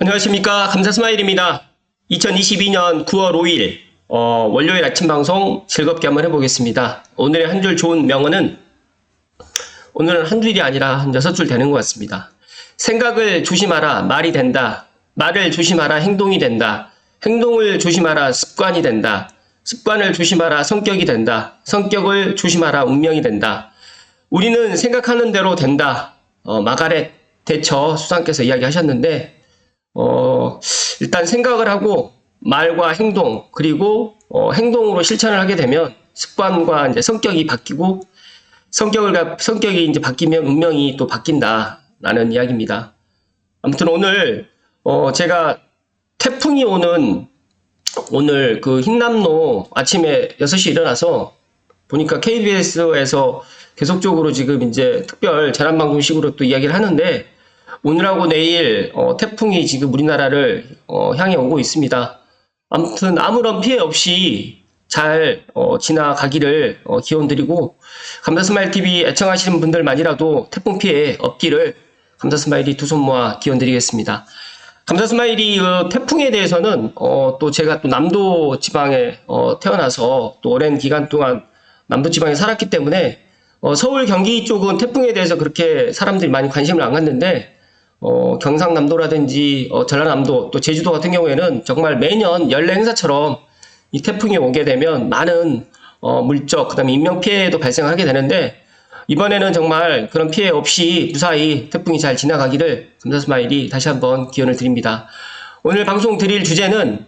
안녕하십니까. 감사스마일입니다. 2022년 9월 5일 월요일 아침 방송 즐겁게 한번 해보겠습니다. 오늘의 한 줄 좋은 명언은 오늘은 한 줄이 아니라 한 6줄 되는 것 같습니다. 생각을 조심하라 말이 된다. 말을 조심하라 행동이 된다. 행동을 조심하라 습관이 된다. 습관을 조심하라 성격이 된다. 성격을 조심하라 운명이 된다. 우리는 생각하는 대로 된다. 마가렛 대처 수상께서 이야기하셨는데 일단 생각을 하고 말과 행동 그리고 행동으로 실천을 하게 되면 습관과 이제 성격이 바뀌고 성격이 이제 바뀌면 운명이 또 바뀐다라는 이야기입니다. 아무튼 오늘 제가 태풍이 오는 오늘 그 흰남노 아침에 6시에 일어나서 보니까 KBS에서 계속적으로 지금 이제 특별 재난방송식으로 또 이야기를 하는데 오늘하고 내일 태풍이 지금 우리나라를 향해 오고 있습니다. 아무튼 아무런 피해 없이 잘 지나가기를 기원드리고 감사스마일TV 애청하시는 분들만이라도 태풍 피해 없기를 감사스마일이 두 손 모아 기원드리겠습니다. 감사스마일이 태풍에 대해서는 또 제가 또 남도 지방에 태어나서 또 오랜 기간 동안 남도 지방에 살았기 때문에 서울 경기 쪽은 태풍에 대해서 그렇게 사람들이 많이 관심을 안 갖는데 경상남도라든지 전라남도 또 제주도 같은 경우에는 정말 매년 연례 행사처럼 이 태풍이 오게 되면 많은 물적 그다음에 인명 피해도 발생하게 되는데 이번에는 정말 그런 피해 없이 무사히 태풍이 잘 지나가기를 감사스마일이 다시 한번 기원을 드립니다. 오늘 방송 드릴 주제는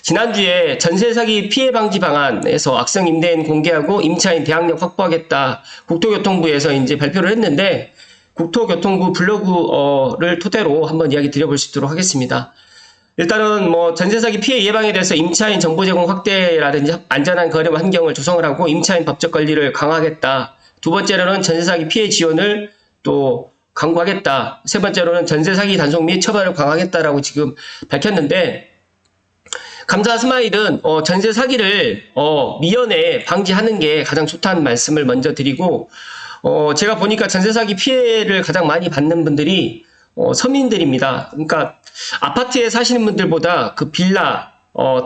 지난주에 전세 사기 피해 방지 방안에서 악성 임대인 공개하고 임차인 대항력 확보하겠다 국토교통부에서 이제 발표를 했는데 국토교통부 블로그를 토대로 한번 이야기 드려볼 수 있도록 하겠습니다. 일단은 전세 사기 피해 예방에 대해서 임차인 정보 제공 확대라든지 안전한 거래 환경을 조성을 하고 임차인 법적 권리를 강화하겠다. 두 번째로는 전세 사기 피해 지원을 또 강구하겠다. 세 번째로는 전세 사기 단속 및 처벌을 강화하겠다라고 지금 밝혔는데 감사스마일은 전세 사기를 미연에 방지하는 게 가장 좋다는 말씀을 먼저 드리고 제가 보니까 전세 사기 피해를 가장 많이 받는 분들이 서민들입니다. 그러니까 아파트에 사시는 분들보다 그 빌라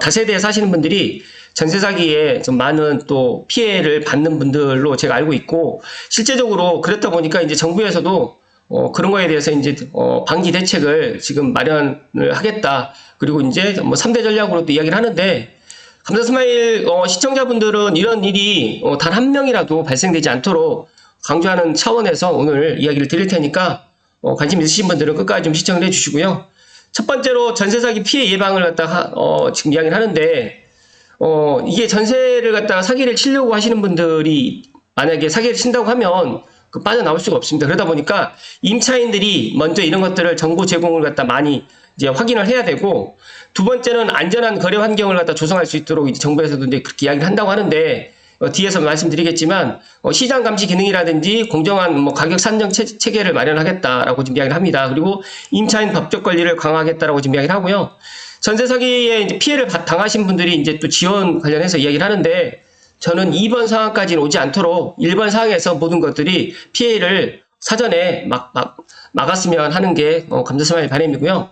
다세대에 사시는 분들이 전세 사기에 좀 많은 또 피해를 받는 분들로 제가 알고 있고 실제적으로 그렇다 보니까 이제 정부에서도 그런 거에 대해서 이제 방지 대책을 지금 마련을 하겠다. 그리고 이제 3대 전략으로 또 이야기를 하는데 감사스마일 시청자분들은 이런 일이 단 한 명이라도 발생되지 않도록 강조하는 차원에서 오늘 이야기를 드릴 테니까 관심 있으신 분들은 끝까지 좀 시청을 해주시고요. 첫 번째로 전세 사기 피해 예방을 갖다가 지금 이야기를 하는데 이게 전세를 갖다가 사기를 치려고 하시는 분들이 만약에 사기를 친다고 하면 빠져나올 수가 없습니다. 그러다 보니까 임차인들이 먼저 이런 것들을 정보 제공을 갖다 많이 이제 확인을 해야 되고 두 번째는 안전한 거래 환경을 갖다 조성할 수 있도록 이제 정부에서도 이제 그렇게 이야기를 한다고 하는데 뒤에서 말씀드리겠지만 시장 감시 기능이라든지 공정한 가격 산정 체계를 마련하겠다라고 지금 이야기를 합니다. 그리고 임차인 법적 권리를 강화하겠다라고 지금 이야기를 하고요. 전세 사기에 이제 피해를 당하신 분들이 이제 또 지원 관련해서 이야기를 하는데 저는 2번 상황까지는 오지 않도록 1번 상황에서 모든 것들이 피해를 사전에 막았으면 하는 게 감사스마일 바람이고요.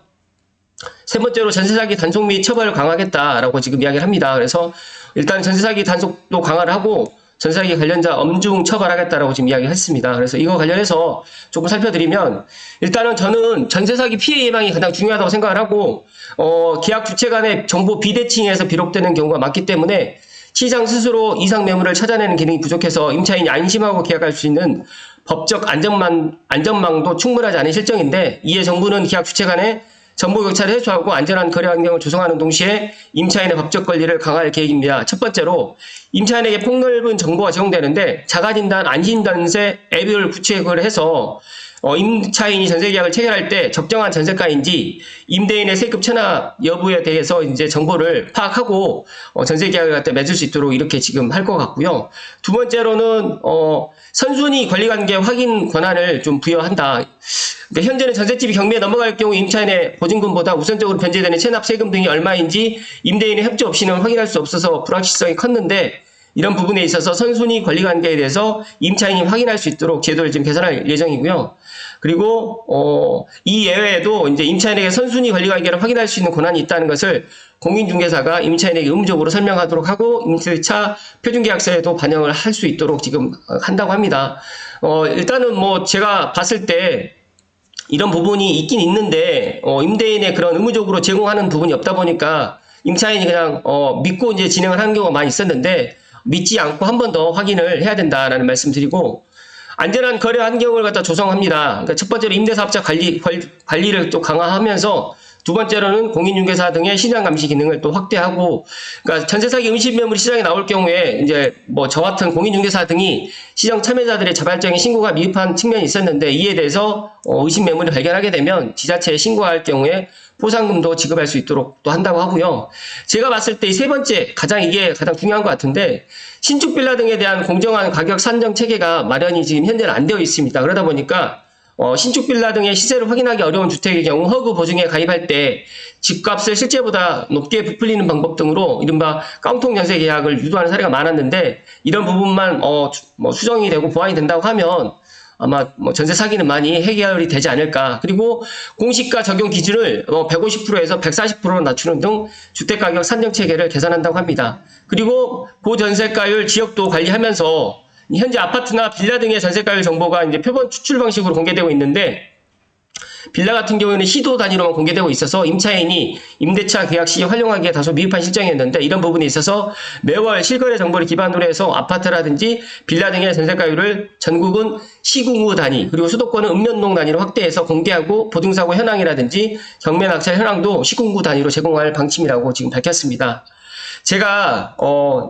세 번째로 전세 사기 단속 및 처벌을 강화하겠다라고 지금 이야기를 합니다. 그래서 일단 전세 사기 단속도 강화를 하고 전세 사기 관련자 엄중 처벌하겠다라고 지금 이야기했습니다. 그래서 이거 관련해서 조금 살펴드리면 일단은 저는 전세 사기 피해 예방이 가장 중요하다고 생각을 하고 계약 주체 간의 정보 비대칭에서 비롯되는 경우가 많기 때문에 시장 스스로 이상 매물을 찾아내는 기능이 부족해서 임차인이 안심하고 계약할 수 있는 법적 안전망도 충분하지 않은 실정인데 이에 정부는 계약 주체 간의 정보 격차를 해소하고 안전한 거래 환경을 조성하는 동시에 임차인의 법적 권리를 강화할 계획입니다. 첫 번째로 임차인에게 폭넓은 정보가 제공되는데 자가진단, 안심전세 앱을 구축을 해서 임차인이 전세계약을 체결할 때 적정한 전세가인지 임대인의 세급 체납 여부에 대해서 이제 정보를 파악하고 전세계약을 갖다 맺을 수 있도록 이렇게 지금 할 것 같고요. 두 번째로는 선순위 권리관계 확인 권한을 좀 부여한다. 그러니까 현재는 전셋집이 경매에 넘어갈 경우 임차인의 보증금보다 우선적으로 변제되는 체납 세금 등이 얼마인지 임대인의 협조 없이는 확인할 수 없어서 불확실성이 컸는데 이런 부분에 있어서 선순위 권리관계에 대해서 임차인이 확인할 수 있도록 제도를 지금 개선할 예정이고요. 그리고 이 예외에도 이제 임차인에게 선순위 권리관계를 확인할 수 있는 권한이 있다는 것을 공인중개사가 임차인에게 의무적으로 설명하도록 하고 임대차 표준계약서에도 반영을 할 수 있도록 지금 한다고 합니다. 일단은 뭐 제가 봤을 때 이런 부분이 있긴 있는데 임대인의 그런 의무적으로 제공하는 부분이 없다 보니까 임차인이 그냥 믿고 이제 진행을 하는 경우가 많이 있었는데 믿지 않고 한 번 더 확인을 해야 된다라는 말씀드리고 안전한 거래 환경을 갖다 조성합니다. 그러니까 첫 번째로 임대사업자 관리를 또 강화하면서 두 번째로는 공인중개사 등의 시장 감시 기능을 또 확대하고, 그러니까 전세 사기 음식 매물이 시장에 나올 경우에 이제 뭐 저 같은 공인중개사 등이 시장 참여자들의 자발적인 신고가 미흡한 측면이 있었는데 이에 대해서 의심 매물을 발견하게 되면 지자체에 신고할 경우에 포상금도 지급할 수 있도록 또 한다고 하고요. 제가 봤을 때 이 세 번째 이게 가장 중요한 것 같은데 신축 빌라 등에 대한 공정한 가격 산정 체계가 마련이 지금 현재는 안 되어 있습니다. 그러다 보니까 신축 빌라 등의 시세를 확인하기 어려운 주택의 경우 허그 보증에 가입할 때 집값을 실제보다 높게 부풀리는 방법 등으로 이른바 깡통 전세 계약을 유도하는 사례가 많았는데 이런 부분만 수정이 되고 보완이 된다고 하면 아마 전세 사기는 많이 해결이 되지 않을까. 그리고 공시가 적용 기준을 150%에서 140%로 낮추는 등 주택가격 산정 체계를 개선한다고 합니다. 그리고 고전세가율 지역도 관리하면서 현재 아파트나 빌라 등의 전세가율 정보가 이제 표본 추출 방식으로 공개되고 있는데 빌라 같은 경우에는 시도 단위로만 공개되고 있어서 임차인이 임대차 계약 시 활용하기에 다소 미흡한 실정이었는데 이런 부분에 있어서 매월 실거래 정보를 기반으로 해서 아파트라든지 빌라 등의 전세가율을 전국은 시군구 단위 그리고 수도권은 읍면동 단위로 확대해서 공개하고 보증사고 현황이라든지 경매 낙찰 현황도 시군구 단위로 제공할 방침이라고 지금 밝혔습니다. 제가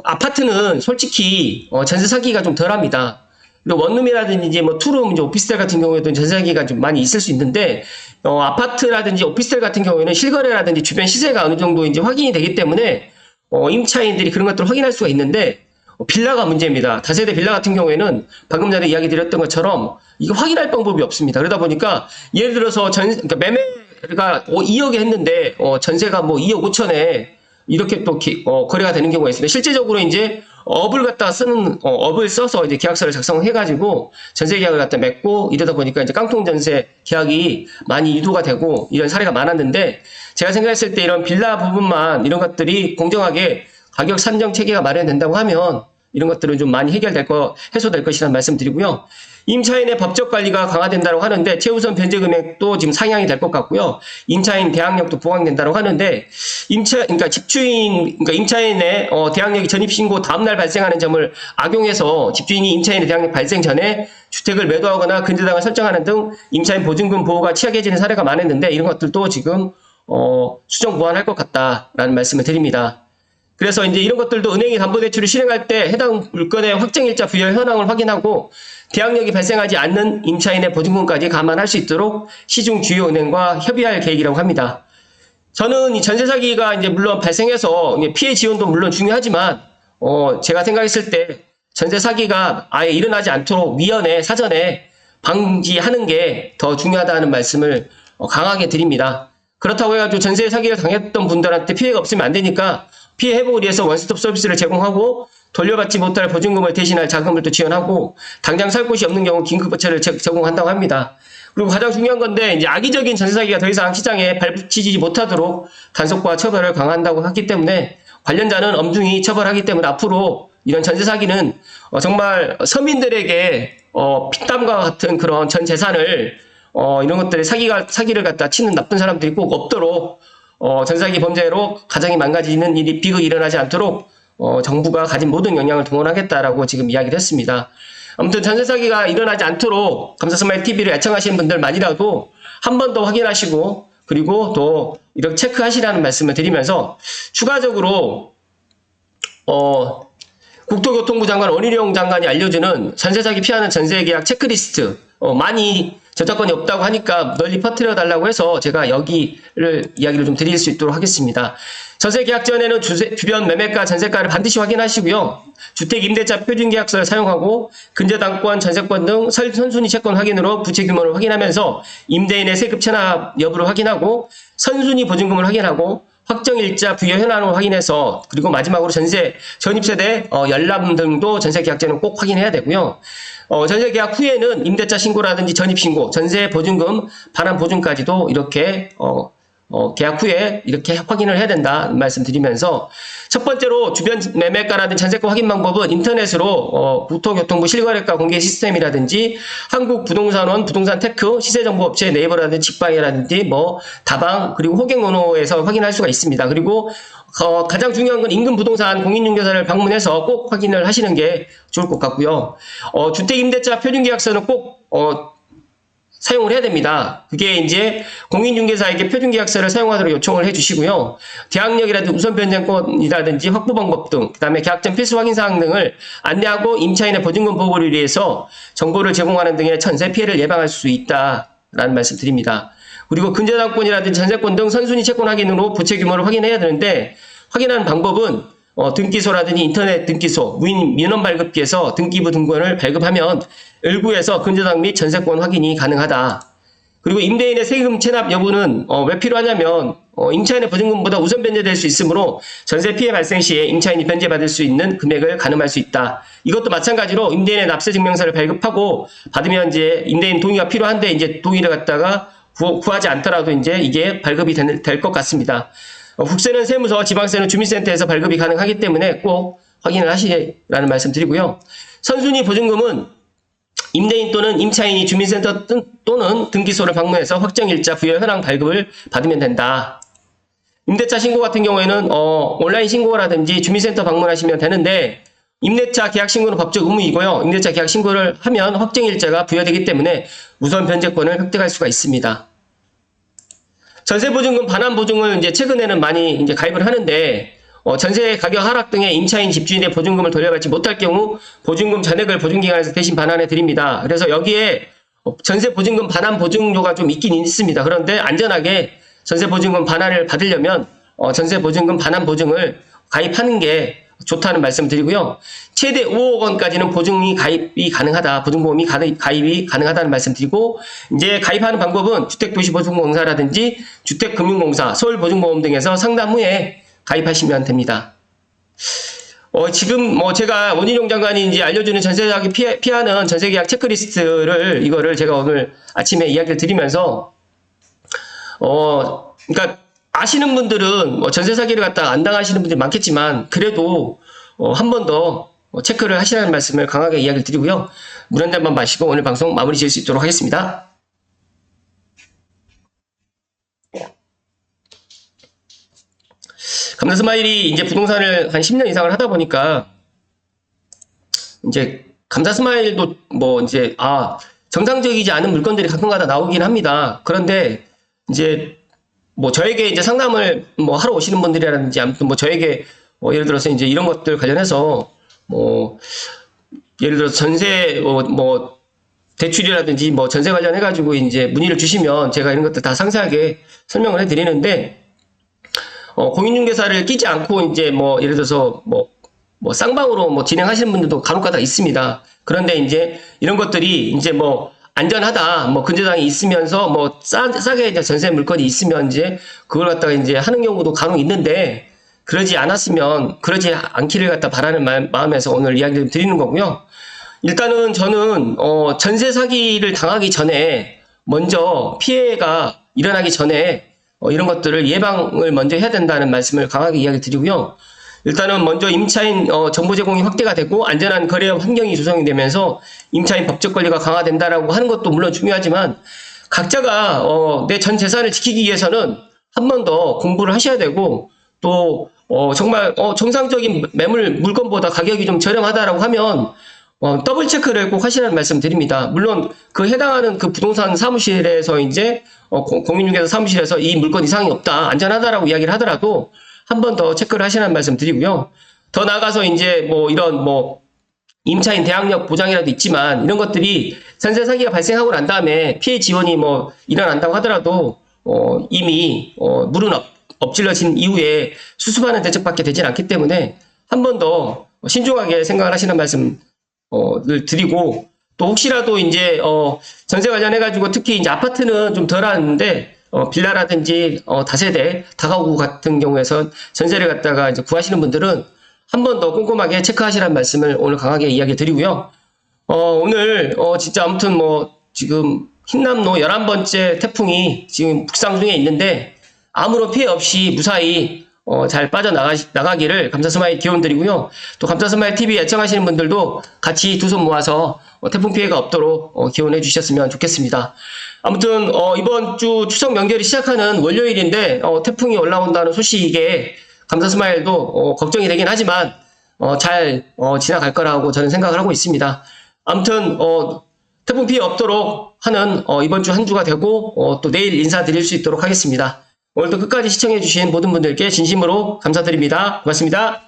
아파트는 솔직히 전세 사기가 좀 덜합니다. 원룸이라든지 뭐 투룸, 이제 오피스텔 같은 경우에도 전세 사기가 좀 많이 있을 수 있는데 아파트라든지 오피스텔 같은 경우에는 실거래라든지 주변 시세가 어느 정도 이제 확인이 되기 때문에 임차인들이 그런 것들을 확인할 수가 있는데 빌라가 문제입니다. 다세대 빌라 같은 경우에는 방금 전에 이야기 드렸던 것처럼 이거 확인할 방법이 없습니다. 그러다 보니까 예를 들어서 그러니까 매매가 2억에 했는데 전세가 뭐 2억 5천에 이렇게 또 거래가 되는 경우가 있습니다. 실제적으로 이제 업을 갖다 쓰는 업을 써서 이제 계약서를 작성해가지고 전세 계약을 갖다 맺고 이러다 보니까 이제 깡통 전세 계약이 많이 유도가 되고 이런 사례가 많았는데 제가 생각했을 때 이런 빌라 부분만 이런 것들이 공정하게 가격 산정 체계가 마련된다고 하면 이런 것들은 좀 많이 해소될 것이라는 말씀드리고요. 임차인의 법적 관리가 강화된다고 하는데 최우선 변제 금액도 지금 상향이 될 것 같고요. 임차인 대항력도 보강된다고 하는데 그러니까 그러니까 임차인의 대항력이 전입 신고 다음날 발생하는 점을 악용해서 집주인이 임차인의 대항력 발생 전에 주택을 매도하거나 근저당을 설정하는 등 임차인 보증금 보호가 취약해지는 사례가 많았는데 이런 것들도 지금 수정 보완할 것 같다라는 말씀을 드립니다. 그래서 이제 이런 것들도 은행이 담보대출을 실행할 때 해당 물건의 확정일자 부여 현황을 확인하고 대항력이 발생하지 않는 임차인의 보증금까지 감안할 수 있도록 시중 주요 은행과 협의할 계획이라고 합니다. 저는 이 전세 사기가 이제 물론 발생해서 피해 지원도 물론 중요하지만 제가 생각했을 때 전세 사기가 아예 일어나지 않도록 위헌에 사전에 방지하는 게 더 중요하다는 말씀을 강하게 드립니다. 그렇다고 해가지고 전세 사기를 당했던 분들한테 피해가 없으면 안 되니까 피해 회복을 위해서 원스톱 서비스를 제공하고 돌려받지 못할 보증금을 대신할 자금을 또 지원하고 당장 살 곳이 없는 경우 긴급부채를 제공한다고 합니다. 그리고 가장 중요한 건데 이제 악의적인 전세 사기가 더 이상 시장에 발붙이지 못하도록 단속과 처벌을 강화한다고 하기 때문에 관련자는 엄중히 처벌하기 때문에 앞으로 이런 전세 사기는 정말 서민들에게 피땀과 같은 그런 전 재산을 이런 것들의 사기를 갖다 치는 나쁜 사람들이 꼭 없도록 전세사기 범죄로 가정이 망가지는 일이 비극이 일어나지 않도록 정부가 가진 모든 역량을 동원하겠다라고 지금 이야기를 했습니다. 아무튼 전세사기가 일어나지 않도록 감사스마일 TV를 애청하시는 분들만이라도 한 번 더 확인하시고 그리고 또 이렇게 체크하시라는 말씀을 드리면서 추가적으로 국토교통부 장관 원희룡 장관이 알려주는 전세사기 피하는 전세계약 체크리스트 많이 저작권이 없다고 하니까 널리 퍼뜨려 달라고 해서 제가 이야기를 좀 드릴 수 있도록 하겠습니다. 전세 계약 전에는 주변 매매가 전세가를 반드시 확인하시고요. 주택 임대차 표준계약서를 사용하고 근저당권, 전세권 등 선순위 채권 확인으로 부채 규모를 확인하면서 임대인의 세급 체납 여부를 확인하고 선순위 보증금을 확인하고 확정일자 부여 현황을 확인해서 그리고 마지막으로 전세 전입세대 열람 등도 전세 계약자는 꼭 확인해야 되고요. 전세 계약 후에는 임대차 신고라든지 전입 신고, 전세 보증금, 반환 보증까지도 이렇게 계약 후에 이렇게 확인을 해야 된다 말씀드리면서 첫 번째로 주변 매매가라든지 전세가 확인 방법은 인터넷으로 국토교통부 실거래가 공개 시스템이라든지 한국부동산원 부동산 테크 시세정보업체 네이버라든지 직방이라든지 뭐 다방 그리고 호갱노노에서 확인할 수가 있습니다. 그리고 가장 중요한 건 인근 부동산 공인중개사를 방문해서 꼭 확인을 하시는 게 좋을 것 같고요. 주택임대차 표준계약서는 꼭 사용을 해야 됩니다. 그게 이제 공인중개사에게 표준계약서를 사용하도록 요청을 해주시고요. 계약력이라든지 우선 변경권이라든지 확보 방법 등, 그 다음에 계약 전 필수 확인 사항 등을 안내하고 임차인의 보증금 보고를 위해서 정보를 제공하는 등의 전세 피해를 예방할 수 있다라는 말씀 드립니다. 그리고 근저당권이라든지 전세권 등 선순위 채권 확인으로 부채 규모를 확인해야 되는데 확인하는 방법은 등기소라든지 인터넷 등기소, 민원 발급기에서 등기부 등본을 발급하면 일부에서 근저당 및 전세권 확인이 가능하다. 그리고 임대인의 세금 체납 여부는 왜 필요하냐면 임차인의 보증금보다 우선 변제될 수 있으므로 전세 피해 발생 시에 임차인이 변제받을 수 있는 금액을 가늠할 수 있다. 이것도 마찬가지로 임대인의 납세 증명서를 발급하고 받으면 이제 임대인 동의가 필요한데 이제 동의를 갖다가 구하지 않더라도 이제 이게 발급이 될 것 같습니다. 국세는 세무서, 지방세는 주민센터에서 발급이 가능하기 때문에 꼭 확인을 하시라는 말씀 드리고요. 선순위 보증금은 임대인 또는 임차인이 주민센터 또는 등기소를 방문해서 확정일자 부여 현황 발급을 받으면 된다. 임대차 신고 같은 경우에는 온라인 신고라든지 주민센터 방문하시면 되는데 임대차 계약 신고는 법적 의무이고요. 임대차 계약 신고를 하면 확정일자가 부여되기 때문에 우선 변제권을 획득할 수가 있습니다. 전세보증금 반환 보증을 이제 최근에는 많이 이제 가입을 하는데 전세 가격 하락 등의 임차인 집주인의 보증금을 돌려받지 못할 경우 보증금 잔액을 보증기관에서 대신 반환해 드립니다. 그래서 여기에 전세 보증금 반환 보증료가 좀 있긴 있습니다. 그런데 안전하게 전세 보증금 반환을 받으려면 전세 보증금 반환 보증을 가입하는 게 좋다는 말씀 드리고요. 최대 5억 원까지는 보증이 가입이 가능하다. 보증보험이 가입이 가능하다는 말씀 드리고 이제 가입하는 방법은 주택도시보증공사라든지 주택금융공사, 서울보증보험 등에서 상담 후에 가입하시면 됩니다. 지금 제가 원희룡 장관이 이제 알려주는 전세사기 피하는 전세계약 체크리스트를 이거를 제가 오늘 아침에 이야기를 드리면서 그러니까 아시는 분들은 전세 사기를 갖다 안 당하시는 분들이 많겠지만 그래도 한 번 더 체크를 하시라는 말씀을 강하게 이야기를 드리고요. 물 한 잔만 마시고 오늘 방송 마무리 지을 수 있도록 하겠습니다. 감사스마일이 이제 부동산을 한 10년 이상을 하다 보니까 이제 감사스마일도 이제 정상적이지 않은 물건들이 가끔가다 나오긴 합니다. 그런데 이제 저에게 이제 상담을 하러 오시는 분들이라든지 아무튼 저에게 예를 들어서 이제 이런 것들 관련해서 예를 들어서 전세 대출이라든지 전세 관련해 가지고 이제 문의를 주시면 제가 이런 것들 다 상세하게 설명을 해 드리는데 공인중개사를 끼지 않고 이제 예를 들어서 쌍방으로 진행하시는 분들도 간혹가다 있습니다. 그런데 이제 이런 것들이 이제 안전하다, 근저당이 있으면서, 싸게 이제 전세 물건이 있으면 이제, 그걸 갖다가 이제 하는 경우도 간혹 있는데, 그러지 않기를 갖다 바라는 마음에서 오늘 이야기를 드리는 거고요. 일단은 저는, 전세 사기를 당하기 전에, 먼저 피해가 일어나기 전에, 이런 것들을 예방을 먼저 해야 된다는 말씀을 강하게 이야기 드리고요. 일단은 먼저 임차인 정보 제공이 확대가 되고 안전한 거래 환경이 조성이 되면서 임차인 법적 권리가 강화된다라고 하는 것도 물론 중요하지만 각자가 내 전 재산을 지키기 위해서는 한 번 더 공부를 하셔야 되고 또 정말 정상적인 매물 물건보다 가격이 좀 저렴하다라고 하면 더블 체크를 꼭 하시라는 말씀 드립니다. 물론 그 해당하는 그 부동산 사무실에서 이제 공인중개사 사무실에서 이 물건 이상이 없다, 안전하다라고 이야기를 하더라도 한 번 더 체크를 하시라는 말씀 드리고요. 더 나아가서 이제 이런 임차인 대항력 보장이라도 있지만 이런 것들이 전세 사기가 발생하고 난 다음에 피해 지원이 일어난다고 하더라도 이미 물은 엎질러진 이후에 수습하는 대책밖에 되진 않기 때문에 한 번 더 신중하게 생각을 하시는 말씀을 드리고 또 혹시라도 이제 전세 관련해 가지고 특히 이제 아파트는 좀 덜 하는데 빌라라든지 다세대, 다가구 같은 경우에선 전세를 갖다가 이제 구하시는 분들은 한 번 더 꼼꼼하게 체크하시라는 말씀을 오늘 강하게 이야기 드리고요. 오늘 진짜 아무튼 뭐 지금 흰남노 11번째 태풍이 지금 북상 중에 있는데 아무런 피해 없이 무사히 잘 빠져나가기를 감사스마일 기원 드리고요. 또 감사스마일 TV 애청하시는 분들도 같이 두 손 모아서 태풍 피해가 없도록 기원해 주셨으면 좋겠습니다. 아무튼 이번 주 추석 명절이 시작하는 월요일인데 태풍이 올라온다는 소식에 감사스마일도 걱정이 되긴 하지만 잘 지나갈 거라고 저는 생각을 하고 있습니다. 아무튼 태풍 피해 없도록 하는 이번 주 한 주가 되고 또 내일 인사드릴 수 있도록 하겠습니다. 오늘도 끝까지 시청해주신 모든 분들께 진심으로 감사드립니다. 고맙습니다.